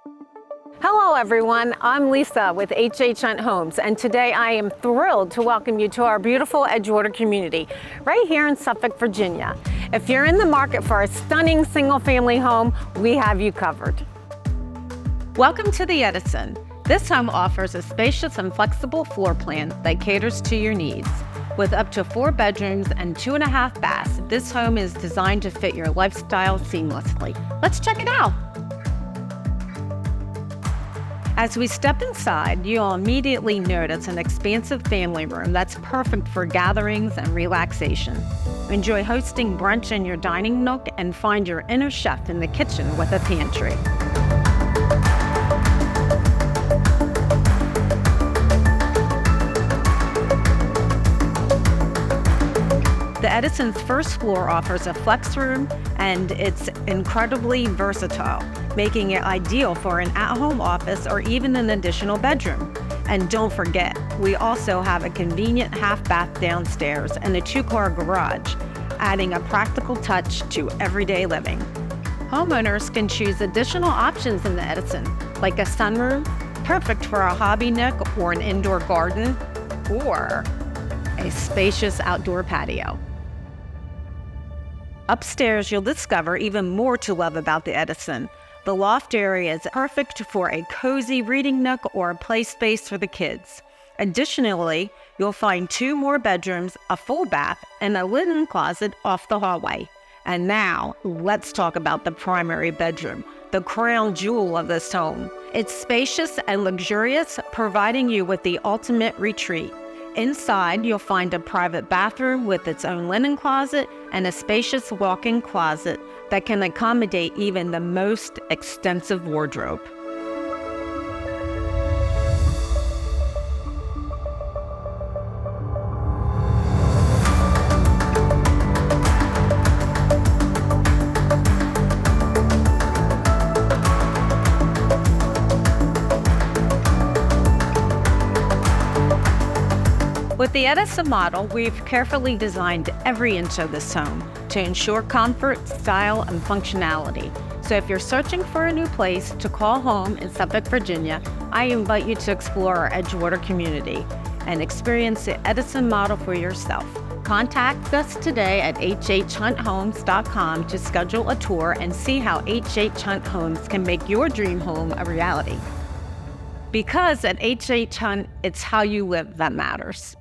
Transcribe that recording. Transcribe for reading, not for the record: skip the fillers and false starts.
Hello everyone, I'm Lisa with HHHunt Homes, and today I am thrilled to welcome you to our beautiful Edgewater community right here in Suffolk, Virginia. If you're in the market for a stunning single-family home, we have you covered. Welcome to the Edison. This home offers a spacious and flexible floor plan that caters to your needs. With up to 4 bedrooms and 2.5 baths, this home is designed to fit your lifestyle seamlessly. Let's check it out. As we step inside, you'll immediately notice an expansive family room that's perfect for gatherings and relaxation. Enjoy hosting brunch in your dining nook and find your inner chef in the kitchen with a pantry. The Edison's first floor offers a flex room, and it's incredibly versatile, making it ideal for an at-home office or even an additional bedroom. And don't forget, we also have a convenient half bath downstairs and a 2-car garage, adding a practical touch to everyday living. Homeowners can choose additional options in the Edison, like a sunroom, perfect for a hobby nook or an indoor garden, or a spacious outdoor patio. Upstairs, you'll discover even more to love about the Edison. The loft area is perfect for a cozy reading nook or a play space for the kids. Additionally, you'll find 2 more bedrooms, a full bath, and a linen closet off the hallway. And now, let's talk about the primary bedroom, the crown jewel of this home. It's spacious and luxurious, providing you with the ultimate retreat. Inside, you'll find a private bathroom with its own linen closet and a spacious walk-in closet that can accommodate even the most extensive wardrobe. With the Edison model, we've carefully designed every inch of this home to ensure comfort, style, and functionality. So if you're searching for a new place to call home in Suffolk, Virginia, I invite you to explore our Edgewater community and experience the Edison model for yourself. Contact us today at HHHuntHomes.com to schedule a tour and see how HHHunt Homes can make your dream home a reality. Because at HHHunt, it's how you live that matters.